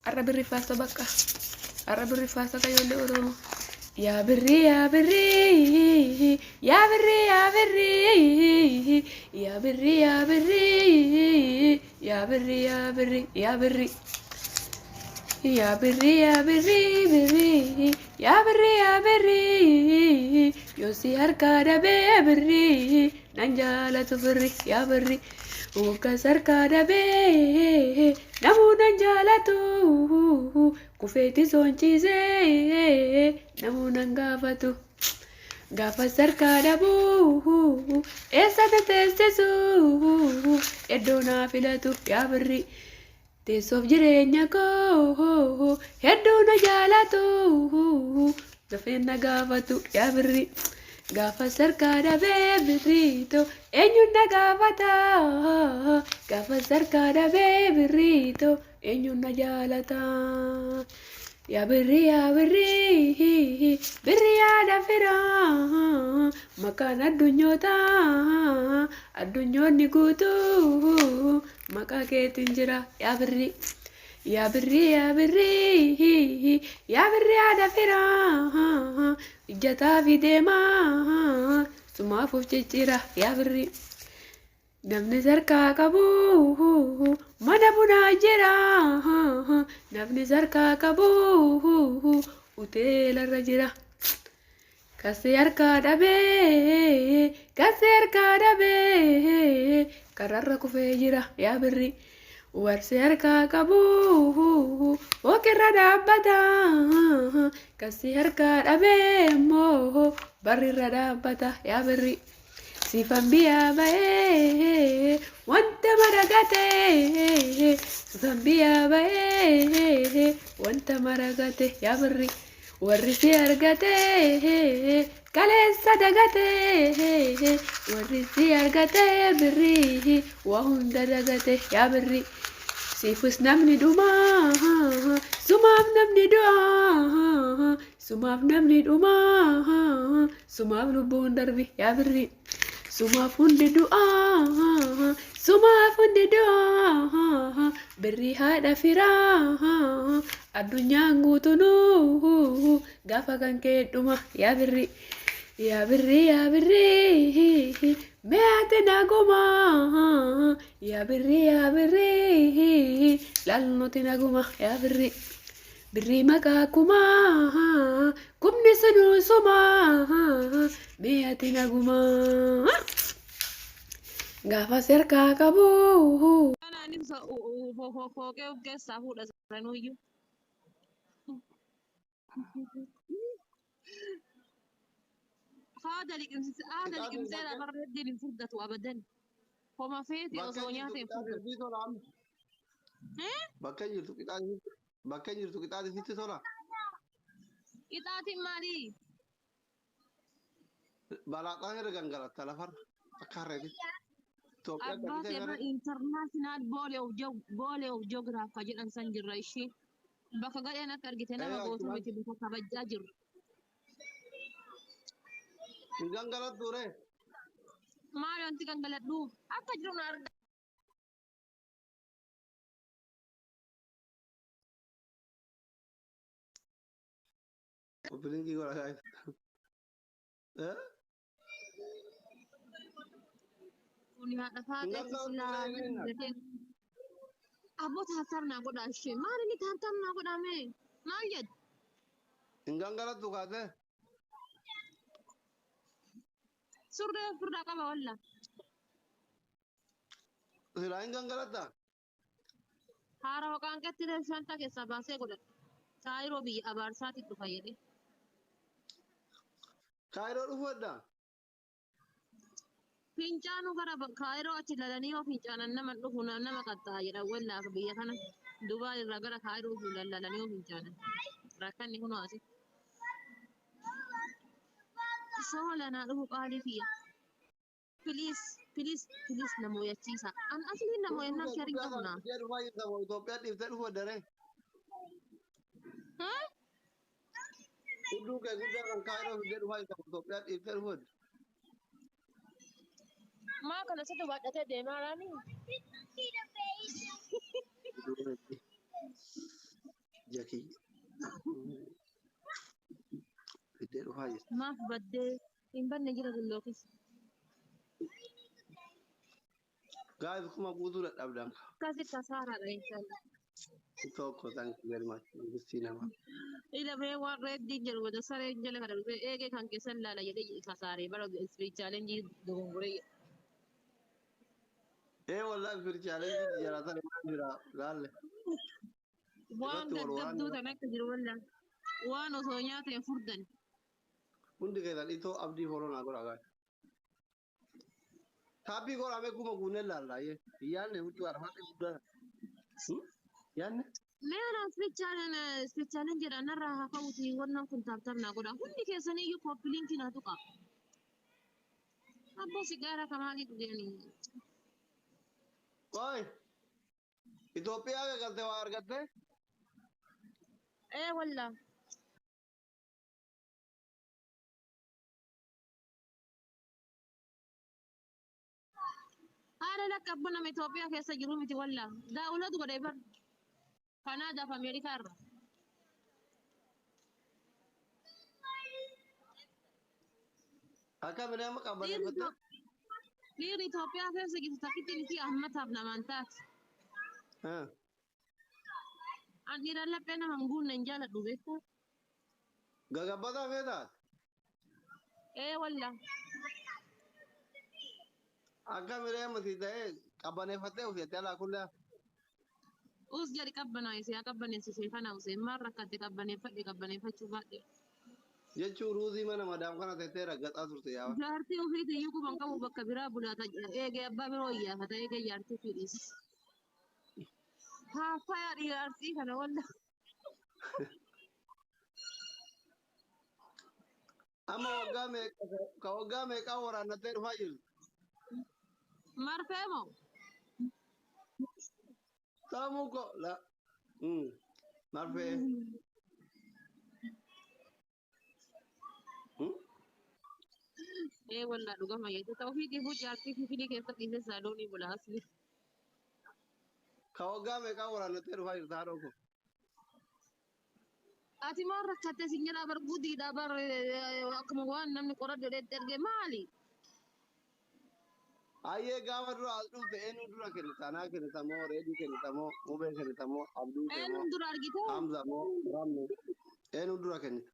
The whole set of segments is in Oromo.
Arabi rifasa bakka. Arabi rifasa kayolle oromo. Ya birri ya birri ya birri ya birri ya birri ya birri ya birri ya birri ya birri ya birri ya birri birri ya birri ya birri yosi harkada be birri nanjala tu birri ya birri uka sarkada be namu nanjala tu kufeti sonchise namu nangafatu gafa sarkada bu esa tetesu edona filatu ya birri teessoof jireenya koo hedduu na jaalatu dafee na gaafatu yaa birri gaafa sarkaa dhabee birriito eenyuun na gaafata gaafa sarkaa dhabee birriito eenyuun na jaalata yaa birri birri yaada firaa maqaan addunyoota addunyoonni guutuu maqaa keetiin jira yaa birri yaa birri yaa birri yaa birri yaada firaa ijjataa fi deemaa sumaafuuf ciccira yaa birri namni sarkaa qabu mana bunaa jira namni sarkaa qabu uteelarra jira kasi harkaa dhabee kasi harkaa dhabee kararra kufee jira yaa birri warsi harkaa qabu ookirra dhaabbata kasi harkaa dhabee immoo barrirra dhaabbata yaa birri sifan biyyaa ba'ee wanta maragate sifan biyyaa ba'ee wanta maragate yaa birri warri si argate kaleessa dagate warri si argate birri waa hunda dagate yaa birri siifus namni dhumaa sumaaf namni du'aa sumaaf namni dhumaa sumaaf lubbuun darbi yaa birri sumaaf hundi du'aa sumaaf hundi du'aa birri haadha firaa addunyaan guutunuu gaafa kan kee dhuma yaa birri yaa birri yaa birri meeti naguma yaa birri laalnuti naguma yaa birri birri maqaa kumaa kumni sunuu sumaa meeti naguma gaafa sarkaa qabu. Fooqee of keessaa fuudha saranuyyuu. Haada liqimsee lafarra deebiin furdatu abadan. Homa feeti osoo nyaateen furdatu. Bakka jirtu qixaati sitti tola. Qixaatiin maali? Balaaqaan irra gangalatta lafarra akka harreetti. Abbaa seerra intarnaashinaal boolee of joogiraaf ka jedhan san jirra ishee. Bakka gadheen akka argite nama gootu miti bakka kabajaa jirra. Gangalattuu ree. Maali wanti gangaladhu? Akka jiru na arga. Opening godha guys. Kuni haadha faaxeetti silaa gateen. Abboota haasarnaa godhaa ishee. Maali inni taartamnaa godhame? Maal jedhu? Gangalattuu kaatee. Surree ofirraa qaba walla. Silaa hin gangalatta. Haara hooqaan qetti shanta keessaa baasee godhadha. Kaayiroo biyya abaarsaatti dhufa jedhee. Kaayiroo dhufuudha. Fincaanu gara kaayiroo achi lalanii yoo fincaanan nama dhufu nama qaxxaa jedha wallaaf biyya kana Dubaay irraa gara kaayiroo fi lalanii yoo fincaanan. Rakkanni kunoo asi. Soolanaa dhufu qaalii fiyya. Please namoo yachiisa. An asli namoo yennaa sharii qabna. Itoophiyaa dhiiftee dhufu daree. Hudduu kee guddaa kan kaayiroo fiddee dhufaa Itoophiyaa dhiiftee dhufu. Maa kana situ baadhatee deemaa raani? Jaki. Fiddee dhufaa jirti. Maaf baddee hin banne jira bulloofis. Guys, kuma guutuu dadhabdan. Akkasi kasaaraadha inshallah. Tokko thank you very much. Gustii nama. Ila mee waan reeddii jedhu wada saree jala kana dhufee eegee kan keessan laala jedhee kasaaree bara chaalenjii dogongoree. Wallahi spirituality jaratan maal jira laalle. Waan gaggabduu tan akka jiru wallaan. Waan osoo nyaatee furdan. Hundi keessan itoo abdii foloo naa godha gaay. Taapii godhamee kuma guunnee laallaa yee. Yaanne huccuu arfaa guddaa. Yaanne. Mee ana spiritualen jedha narraa haa ka'uuti wannan kun taaptaap naa godha. Hundi keessaniyyuu koppiliinkii naa tuqa. Abboo sigaaraa kamaalii dhugeenii. Oi. Itoophiyaa gagaltee waa argattee? Wallah. Haala lakkabbana Itoophiyaa keessa jiru miti wallah. Daawulatu godhee bar. Kanaadaaf Ameerikaa irra. Akka bineensa qabbaneeffatte? Dhiirri Itoophiyaa keessa jirtu takkitti miti ammataaf namaan taati. An dhiiraan laphee nama hin guunne hin jaaladhu beektaa? Gagabbataa feetaat? Wallah. Akka bineensa si ta'ee qabbaneeffattee ofeettee alaa kullee? Us jadi qabbaneessee haa qabbaneessisee kana usee maal rakkatte qabbaneeffachuu baadhee. Jechuun ruuzii mana madaam kana teessee raggaxaa turte yaaba. Jaartii ofii iyyuu kuban qabu bakka biraa bulaata eegee abbaa biroo iyyaafata eegee jaartii ofii dhiisi. Haafaya dhiyaartii kana walla. Amma waggaa meeqaa waraannattee dhufaa jirti? Marfee moo? Saamuu ko la. Marfee. Wallah dhugama jechuudha. Ofiitiif jaartii fi fidii keessatti illee saadoonii bula asli. Ka waggaa meeqaa waraannattee dhufaa jirti haadhoo ko? Ati maal rakkattee sin jedhaa bar guddiidhaa bar akkuma waan namni qoradhu dheetti erge maali? Ayyee gaafa dura as dhufte eenyu dura kennita? Anaa kennita moo reedii kennita moo mubee kennita moo abduu kennita Eenyu dura argite? Hamza moo Ramne? Eenyu dura kennita?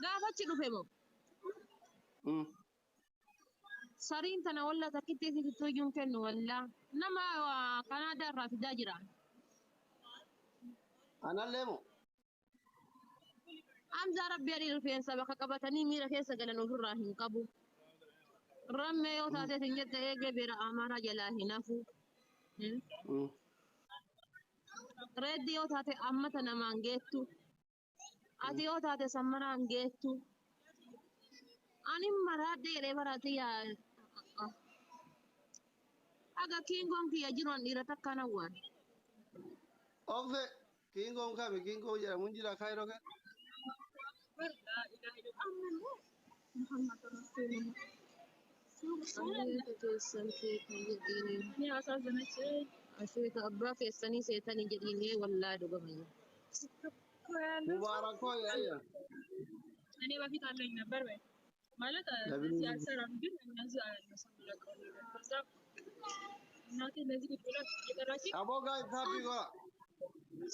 Gaafa achi dhufe moo? Sariin tana walla takkitti fittuu iyyuu kennu walla. Nama Kanaadaa irraa fidaa jira. Anallee moo? Hamza rabbi adii rifeensa bakka qabatanii miira keessa galan ofirraa hin qabu. Ramme yoo taate sin jette eegee bira amara jalaa hin hafu. Reeddi yoo taate ammata namaan geettu. Ati yoo taate sammaraan geettu. Ani maraadde jedhee barate yaa. Aga kiingoon kiyya jiruun dhiira takka nawwaan. Obse kiingoon kami kiingoon jedhamuun jira kaayiroo kan? Asheeta abbaa keessanii seetanii jedhiinee wallaa dhugamayya. Mubaarakoo yaayya. እኔ በፊት አለኝ ነበር ወይ ማለት ሲያሰራም ግን እነዚህ አያነሱም ለቀው ከዛ እናቴ ለዚህ ቁጭ ብላ እየጠራች Aboo gaa taapii gola.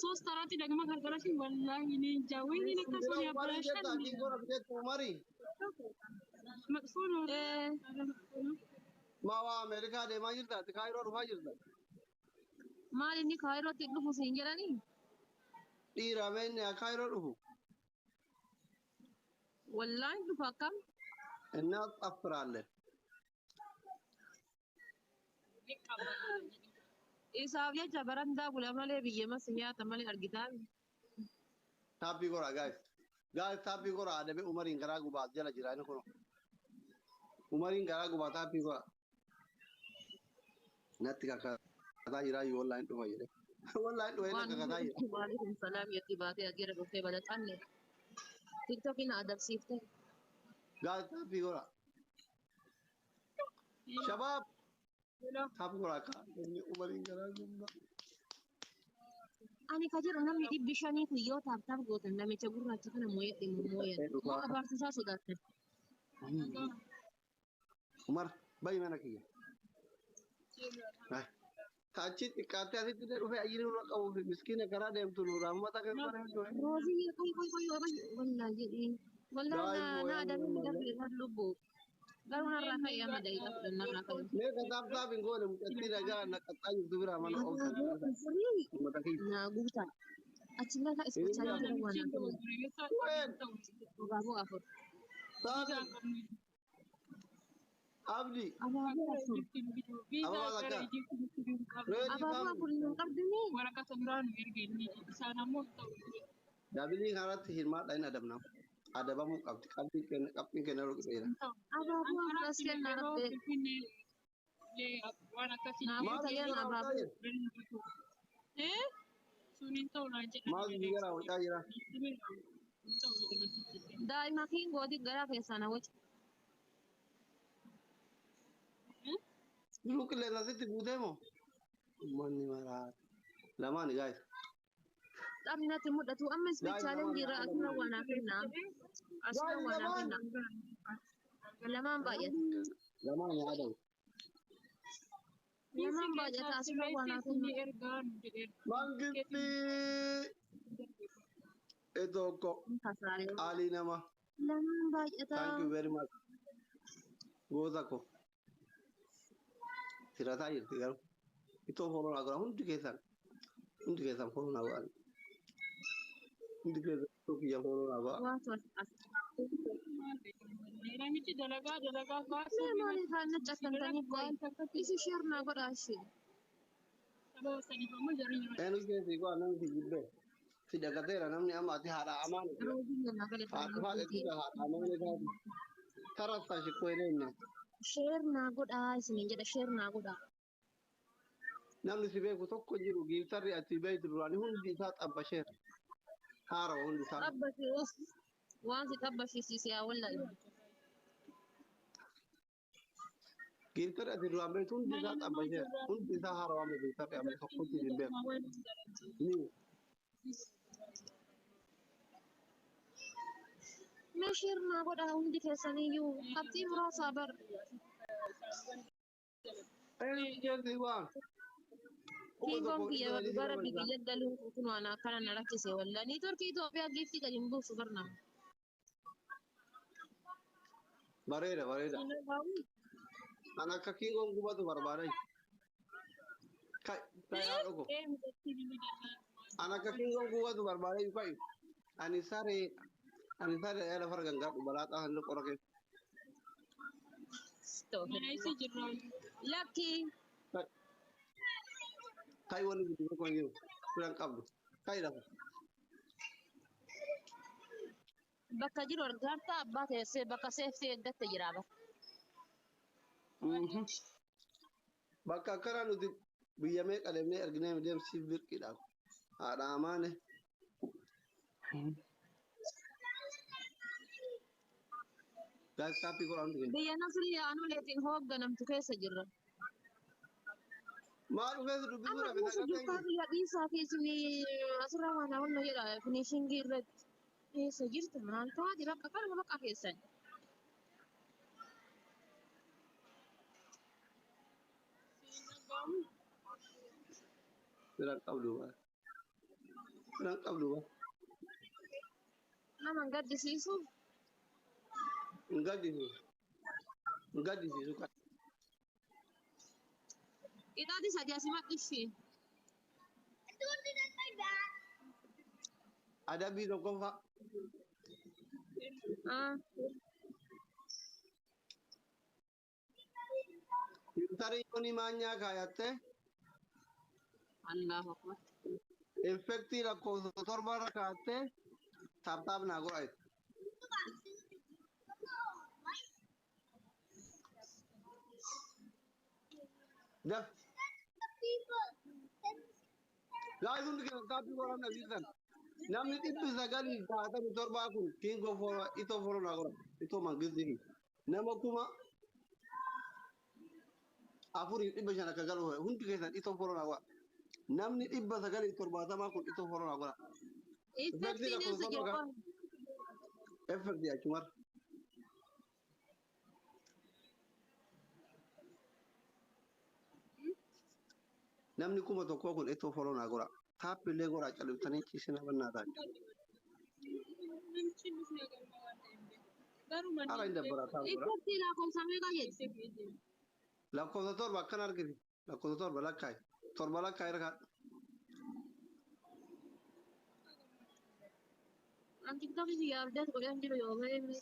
ሶስት አራት ደግሞ ካልጠራች ወላሂ እኔ እንጃ ወይኔ ለካ ሰው ያበላሻል Kiingoon abdeetu marii. መጥፎ ነው Maa waa Ameerikaa deemaa jirta ati kaayiroo dhufaa jirta. Maal inni kaayirootti dhufu siin jedhanii? Dhiira meenni kaayiroo dhufu. Wallaahi dhufa akkam? Innaa xaffiraalle. Isaaf jecha barandaa bula malee biyya masa nyaata malee argitaa. Taapii gola gaayis. Gaayis taapii gola adabee umariin garaa gubaat jala jira inni kun. Umariin garaa gubaat taapii gola. Natti kakkataa jiraa yoo wallaan dhufa jedhe. Wallaan dhufa jedhe kakkataa jira. Waalaikum salaam yetti baatee ajjira dhuftee balaxanne. TikTokiin adabsiiftee. Gaayis taapii gola. Shabaab. Taapii gola akka inni umariin garaa gubaat. Ani kajiru namni dhibbi shanii kun yoo taaptaaf gootan namicha gurraacha kana mooyee dhimmu mooyan. Moo abaarsisaa sodaatan. Umar, bayi mana kiya? Hai. Tachi xiqqaattee asitti dhufee ayyiri nurra qabu fi miskiina karaa deemtu nurraa uummata kan qoree Roozii qoy wallaa jedhee. Wallaa na adamni dafee kan lubbu. Garuu narraa ka'ee amma da'iidha fudhannarraa ka'ee. mee kataabtaaf hin goone mucattii dhagaa naqaxxaa jirtu biraa mana ooltan uummata kiyya. Naa guutaa. Achi lafa ispitaalii jira waan hafu. Abaaboo afur. Abdi, Abaaboo afur. abaa lakka. Abaaboo afur hin qabdanii. Waraqata biraan erga inni isaan ammoo ta'u. Dabilii kanarratti hirmaadha hin adabnaaf. Adabamuu qabdi. Qabxiin kenna ruqseera. Abaaboo afur as kennaa qabdee. Waan akkasii. Namoota yeroo abaaboo. Suniin ta'u naan jedhan. Maaltu si gara wacaa jira? Daa'ima kiingooti gara keessaa na waca. Jiruu qilleensa asitti guutee moo? Manni maraa. Lamaan gaa'is. Qabni natti mul'atu amma ispitaaleen jira asuma waan hafennaa. Asuma waan hafennaa. Lamaan baay'ata. Lamaan yaadamu. Lamaan baay'ata asuma waan hafennaa. Mangisti. Etoko. Kasaaree. Ali nama. Lamaan baay'ata. Thank you very much. Goza ko. Sirataa jirti garuu. Itoo fooloo naa godha hundi keessan fooloo naa godhan. Hundi keessan itoo kiyya fooloo naa godha. Waan toltu as. Namichi dalagaa Mee maaliif haan naccatantanii qoyi? Isi shirnaa godhaa ishee. Eenyu keessi koo namni jibbee. Si dagateera namni amma ati haadha amaan. Roobiin nama Haadha galataan. haadha amaan taati. Tarasta shikkoo inni. Shirnaa godhaa isiniin jedha shirnaa godhaa. Namni si beeku tokko jiru giiftarri ati beektu duraanii hundi isaa xabbasheera. Haara hundi isaa. Xabbasee waan si xabbashiisiise yaa wallaahi. Giiftarri ati duraan beektu hundi isaa xabbasheera. Hundi isaa haara waan giiftarri amma tokkotti hin beeku. Ni Mee shirnaa godhaa hundi keessaniyyuu qabxii muraasaa bar. eenyu keessi waan. Kiingoon kiyya bara biyya galuun kun waan akkana na rakkise wallaahi. Niitoorkii Itoophiyaa giiftii gadi hin buusu barnaa. Bareeda bareeda. Kan akka kiingoon gubatu barbaadan. Kai yaa dhugo. An akka kiingoon gubatu barbaadan kai. Ani saree yaa lafa gangaa balaa xaasan qora keessa. Lakki Kai wani bitu tokko hin jiru. Filan qabdu. Kai lafa. bakka jiru argaartaa abbaa teessee bakka seeftee eeggatte jira bara. Bakka akkana nuti biyya meeqa deemnee arginee deemsiif birqiidhaaf. Haadha amaane. Gaaskaappii godhaa hundi keenya. Biyya Nasrii Aanuleetiin hoogganamtu keessa jirra. Maal dhufees dubbisuu Amma dhabe kuusu jirtaa biyya dhiisaa fi isin asirraa waan hawwanna jedha finishingii irratti. Keessa jirtu maal taati bakka kanuma bakka keessan. Filan qabdu bara. Filan qabdu bara. Nama hin gaddisiisu. Hin gaddisiisu. Hin gaddisiisu kan. Ixaati sadii asii maxxisi. Adabbii tokkoffaa. Filtarii yoonii maanyaa kaayattee Allahu akbar. infektii lakkoofsa torbarra kaayattee taaptaap naa godha jechuudha. Daf. Gaa'is hundi keessa taappii godhan dhabiisan. Namni 977 kun kiingoo foora itoo foora naa godha. Itoo mangistii nama kuma 4,500 akka galu hundi keessan itoo foora naa godha. namni dhibba sagalii torbaatamaa kun itoo horonaa godha. Effektii lakkoofsa torba effektii achumar. Namni kuma tokkoo kun itoo horonaa godha. Taappiillee godhaa calliftanii ciisina bannaa ta'an. Haala hin dabbara taa'u godha. Effektii lakkoofsa meeqa jedhu? Lakkoofsa torba akkan argite. Lakkoofsa torba lakkaa'i. Torba lakkaa'i irra An TikTok sih ya udah sekolah di lo ini.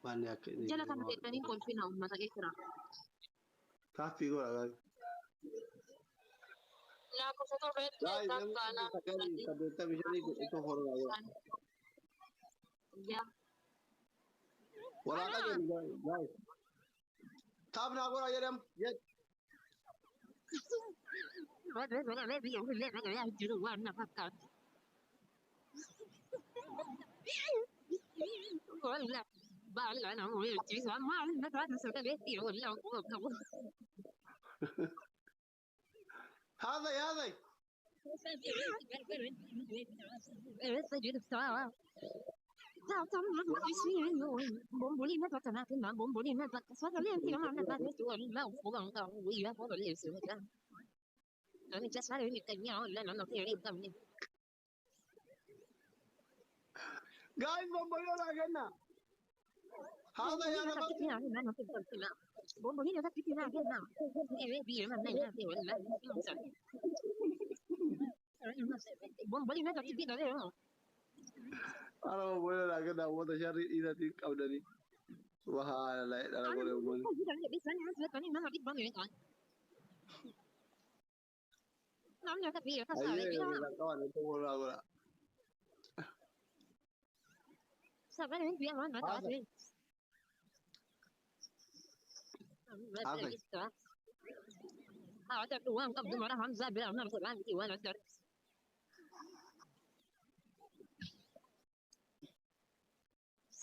Manni akka inni Jala kan teessanii kolfina uummata keessa. taaffii godha gaari. Lakkoofsa torba Gaari namni sagalii saddeettamii shanii kun itoo horonaa godha. Ya. Waraana jedhu gaari. Taapnaa godha jedhamu jedhu. هذا قاعد بمبيو لا جنة هذا يا رب أنا بقول لا جنة هو تشاري إذا تيك أو دني سبحان الله أنا بقول أيه kawan itu bola bola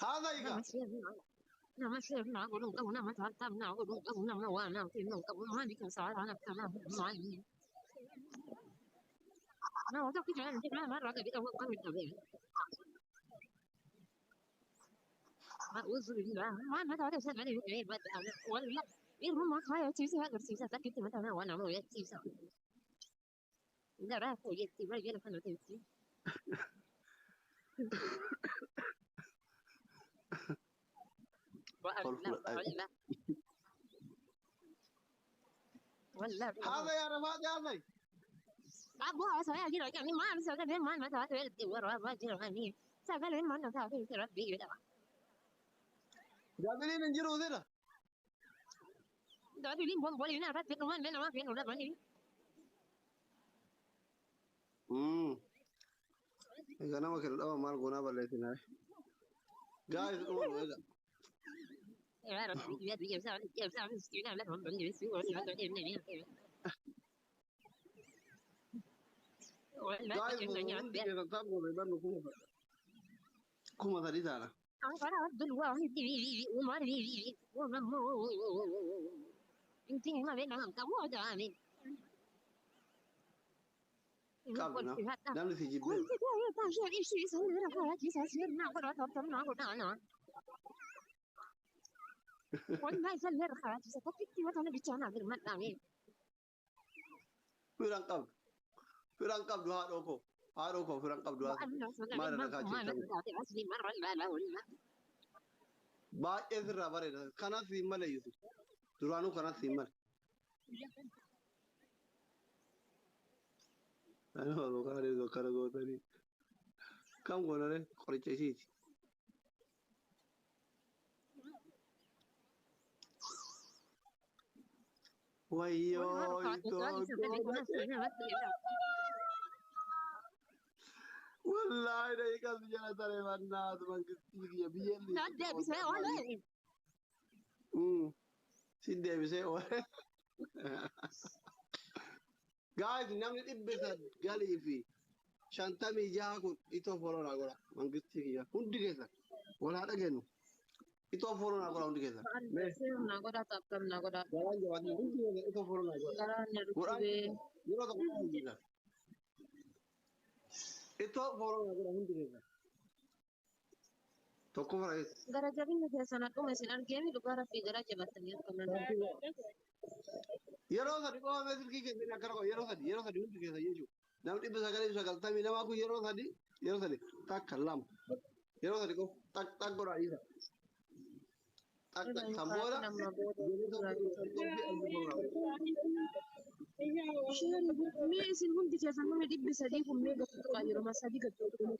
هذا يقع هذا يا رفاق هذا Aku saya kira kan mana saya kan mana tak ada di luar apa kira ni. Saya kan mana tak ada kira bi dah. جابلين نجرو ذنا Dah beli bom boleh nak tak rumah mana mana kena dah ni. إذا أنا ما كنت أول ما أقول أبغى ليتنا guys أول هذا Ya Rabbi ya saya mesti nak lah beli sih orang ada ni. guys ممكن تتابعوا بيبانوا كم تريد أنا Angkara dulu ni di umar di umar inti mah memang kamu ada ni. كابنا نعمل في جيب Firang kab dua haro ko firang kab dua mara na kachi ba ezra bare kana simale yusu duranu kana simale ano do kare go tani kam go nare koriche shi wayo والله ده يكاد جانا ترى الناس من كتير بيجي لا ده بس ولا سيدي بس ولا guys namni dhibbesan galii fi 56 kun itoo follow na godha mangistii kiyya hundi keessa walaa dhageenu Itu follow na ko hundi keessa. Me Sirna godha taphtamna godha. jalan jalan hundi keessa itu follow na ko. Garaanni Quran rukkubee. yeroo tokko hundi keessa. Itu follow na ko hundi keessa. Tokko fara keessa. Gara jabinni keessan akkuma isin argeemi dhugaa rabbii gara jabaatanii argaman. Yeroo sadi qofa silkii keessa akkana qaba yeroo sadi hundi keessa jechuudha. Namni 990 namaa kun yeroo sadi takka lama yeroo sadi qofa tak godhaa dhiisa. Kan booda Mee isin hundi keessan namni 300 kun mee gadi tuqaa yeroo sadii gadi tuqaa.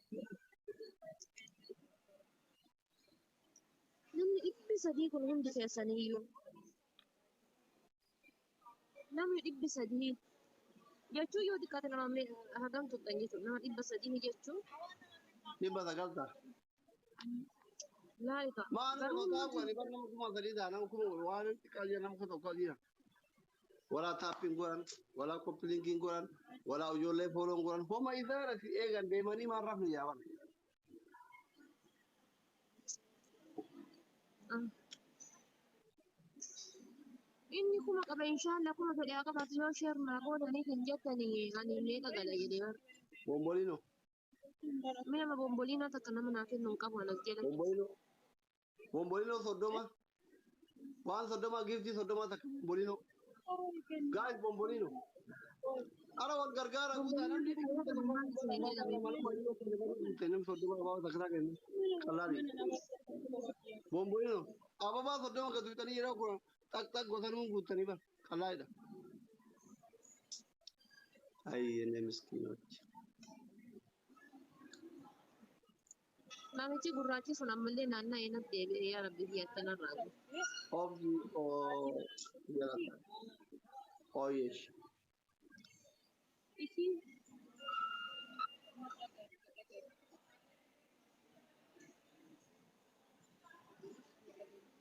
Namni 300 kun hundi keessaniyyuu. Namni 300 jechuun yoo xiqqaate nama hagam tuqxan jechuudha. Nama 300 jechuun. 990. Laalika. Maana kota ko ni ban kuma sadi da nan kuma wani kaje nan ko to kaje wala tapping goran wala coupling goran wala ujole folon goran homa idara fi egan be mani marraf ni yawan Inni kuma qaba inshallah kuma fedhe haa qabaatu yoo shirnaa qoodanii hin jettanii ani meeqa gala jedhee bara. bombolino Mee nama bomboliinaa takka nama naa kennu hin qabu anas jedhan. bombolino soddoma wan soddoma gifti soddoma tak bombolino guys bombolino ara wal gargara guta nan di tenem soddoma ba takra ken kalari bombolino aba ba soddoma ka tuitani ira ko tak gotanu gutani ba kalaida ay ne miskinoch Namichi gurraachi sun ammallee naanna'ee natti deebi'ee yaa rabbi biyyattan irraa. of ya oh yes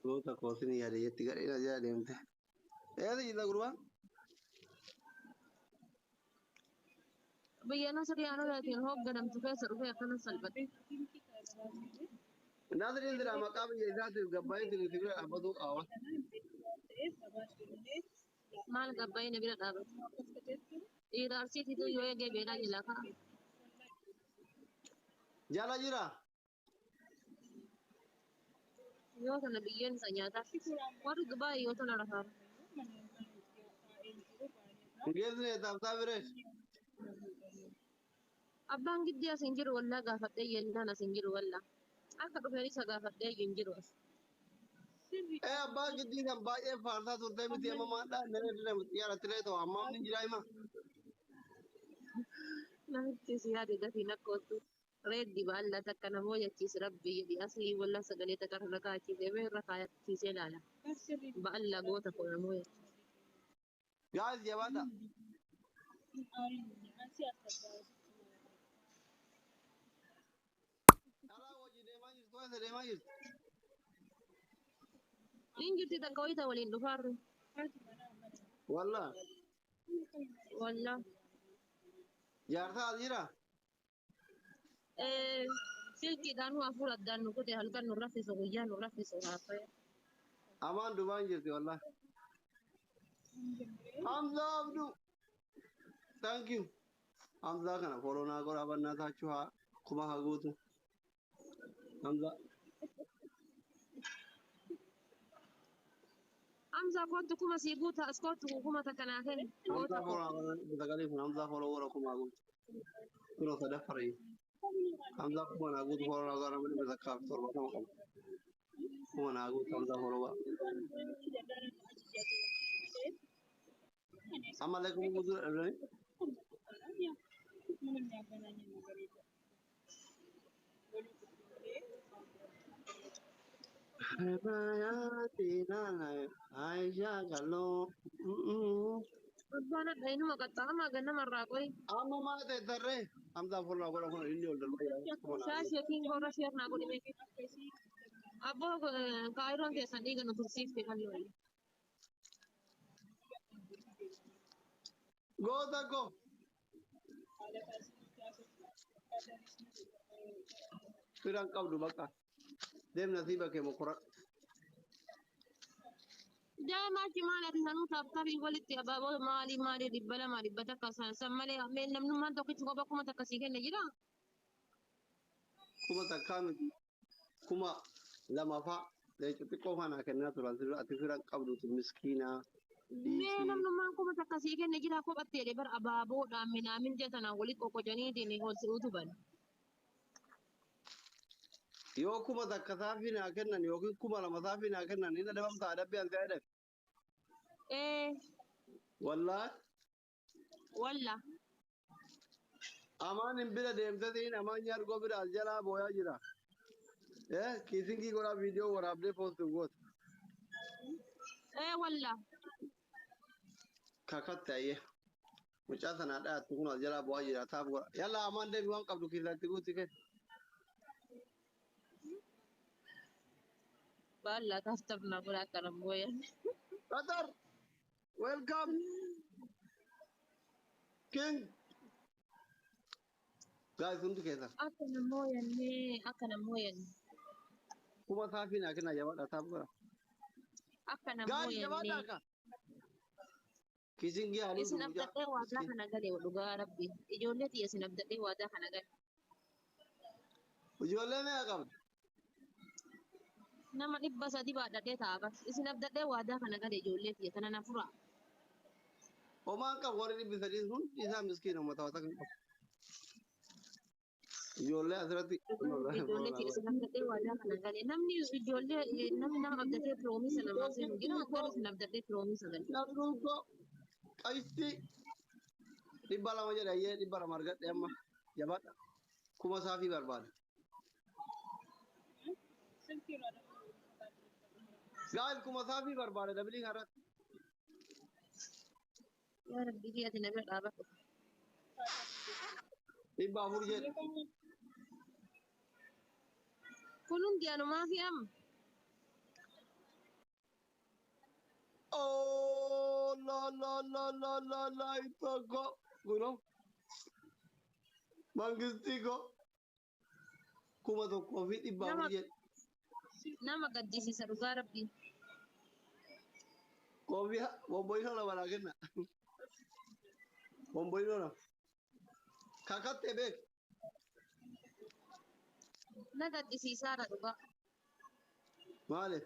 Gota kosini ya de yetti gade na ja demte di la gurba Biyya Nasrii Aanolaatiin hoogganamtu keessa dhufee akkana salphate. nadri indira maqaba ya zati gabbai tin tigre abadu awa Maal gabbaa'ee na bira dhaabate. Dhiira arsiitiitu yoo eegee beelaa jila ka'a. jala jira Yoo kana biyyeen isa nyaataa. Warri Dubaay yoo tana rafaa. ngezne tabta bire Abbaan giddii as hin jiru wallaa gaafadhee yennaan as hin jiru wallaa. Akka dhufeen isa gaafadhee hin jiru as. abba gidi kan bae farsa turte miti amma manda nere dire yara tire to amma ni jira ima Namichi si yaade dafii nakkootu. Reeddi baallaa takka namoo jechiis rabbi jedhi asii wallaa sagalee takka irra kaa'achiisee bee irra kaa'achiisee ilaala. Baallaa goota koo namoo jechuudha. guys jabata ala waji de majis to se de majis Injirti takka wayita waliin dhufaarru. walla Wallaa. jarta jira Silkiidhaan waa fuula addaan nu kute halkan nu raffisu guyyaa nu raffisu haasa'e. aman duban jirti walla hamza abdu thank you hamza kana follow na gora banna ta chuha kuma hagutu hamza Hamza kootu kuma sii guuta as kootu kuma takka naa kenni. hamza follow gora kuma hagutu kuno sadafari hamza kuma na hagutu follow na gora mani bezakaf torba kama kama kuma na hagutu hamza follow gora assalamualaikum warahmatullahi Aisyah kalau Abbaan adda inuma qaxxaamaa gannamarraa qoyi. amma ma te tarre hamza follow gora kuna inni ol dalba Shaashii yookiin gorra sheernaa godhime. Abboo kaayiroon keessan dhiiga nu tursiifte kan loole. Gota ko firan qabdu baqa dem nasiba ke mukra Daa'imaa cimaan ati sanuu taphtaafii walitti abaaboo maalii dhibba lama dhibba takka san malee namnummaan tokkichi kophaa kuma takka sii kenna jira. Kuma takkaa miti. Kuma lama fa'a. Leenca xiqqoo faana kennaa turan ati firan qabdu miskiinaa. Mee namnummaan kuma takka sii kenna jira kophattee jedhee bara abaaboodhaan minaamin jetanaan walitti qoqqojaniitiin ol si utuban. Yoo kuma takka saafii naa kennan yookiin kuma lama saafii naa kennan inni adabamtaa adabbii an ta'edha. Wallaahi. Walla. Amaan hin bira deemtatiin amaan nyaargoo bira as jalaa booyaa jira. Kiisingii godhaa viidiyoo waraabdee poostu goota. Walla. Kakatte ayyee. Mucaa sanaa dhayaatti kun as jalaa boo'aa jira taaf godha. Yalla amaan deebi waan qabdu kiisatti guutti kenna. Bala kaftab na mula karamboyan. Qatar, welcome. King. Guys, untuk kita. Akka namoyan ne, akka namoyan. Kuma safi na kena jawab datang ke. Akka Guys, namoyan jawab ne. dah. Kising dia Isin abdadhe waadaa kana gale dhugaa rabbi. Ijoollee tiyya isin abdadhe waadaa kana gale. Ijoollee mee qabdu? Nama 300 baadhadhee taa'aa. Isin abdadhe waadaa kana gale ijoollee tiyya tana na fura. Omaan qabu warri 300 sun isaa miskiina uummata wata kan qabu. Ijoollee asirratti. Ijoollee tiyya isin abdadhe waadaa kana gale. Namni ijoollee namni nama abdadhee piroomisa namaa seenu jira. Garuu isin abdadhee piroomisa gale. Namni ko qayisti 200 jedha ayyee 200 argadhe amma jabaadha. Kuma saafii barbaada. Guys, kuma saafii barbaada dabiliin har'atti. Yaa rabbi kiyyaati na bira dhaabadhu. 400 jedha. Kun hundi anumaa fi amma. Oh, la, itu kok. Gunung. Mangisti kok. Kuma tokko fi 400 jedha. Nama gaddisiisa dhugaa rabbi. Kofi bomboino la bala kenna. Bomboino la. Kakatte bek. Na gaddisiisaadha dhugaa. Maale.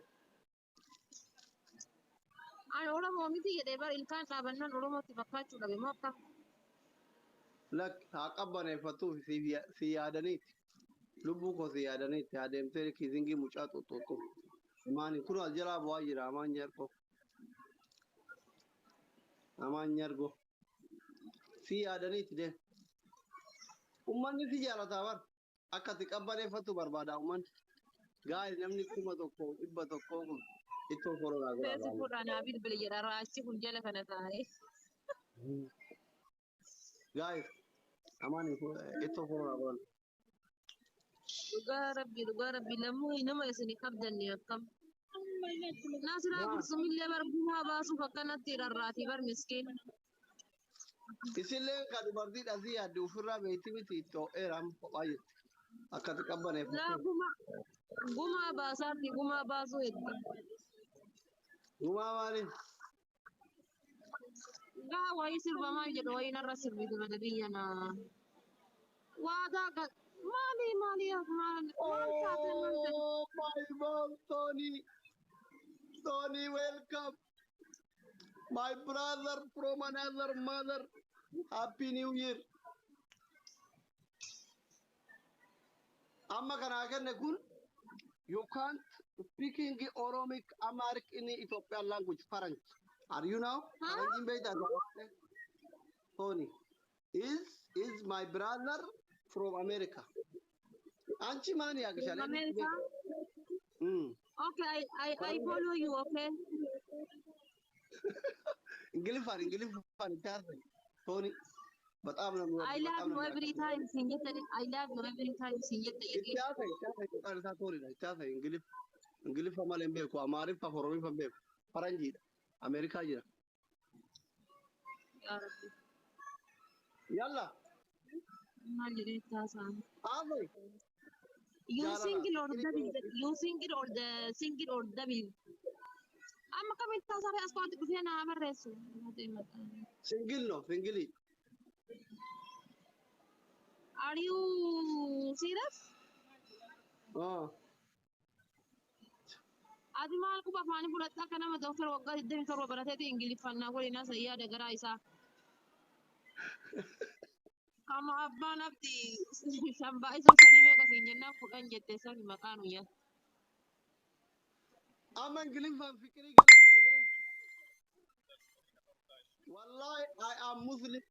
Ani Oromoo miti jedhee bara ilkaan dhaabannaan Oromootti fakkaachuu dhabe moo akka? Lak haa qabbaneeffatuuf si yaadaniiti. Lubbuu koo si yaadaniiti. Adeemtee kiisingii mucaa xoxxooxxoo. Maani kun as jalaa bu'aa jira amaan nyarko. Amaan nyargo. Si yaadaniiti dee. Uummanni si jaalataa bar. Akka si qabbaneeffatu barbaada uummanni. Gaa'e namni 100 100 kun ittoo koronaa godha. Feesibuudhaan haa bilbila jedha raachi kun jala kana taa'ee. Guys, amaan ittoo koronaa godha. Dhugaa rabbi lammuu nama isin qabdanne akkam. Naasiraa Gursumillee bar gumaa baasuuf akkanatti rarraati bar miskiin. Isillee kan dubartii dhasii yaadde ofirraa beekti miti ittoo eeraan kophaa jirti. Akkati qabbaneeffatu. Laa gumaa baasaatti gumaa baasuu hedduu. Gumaa maali? Gaa wayii sirbamaa jedhu wayii narra sirbitu bada biyya naa. Waadaa maali maali maal taate maal taate. Oh my God, Tony, welcome. My brother from another mother. Happy New Year. Amma kana kenne kun you can't speaking Oromic Amharic in Ethiopian language French. Are you now? Tony is my brother from America. Anchi mani actually. America? Okay, I follow you, okay? English fan, Tony. But I love you every time, Sinjeta. I love you every time, Sinjeta. English fa malen be ko amari fa foromi fa be faranji America jira. Ya Rabbi. Yalla. Malireta san. Ave. You single or double? You single or the single or double? Amma kamitti taasifame as kootti dhufee naa barreessu. Single no, single. Are you serious? Ati maal quba afaanii fudhatta akka nama doktor waggaa 27 barateeti ingiliffannaa godhina sayyaada garaa isaa. Kama abbaan abdi shambaa isa shanii meeqa siin jennaan kudhan jette sani maqaan uyyaa. I'm English fan fikri gala. Wallahi, I am Muslim.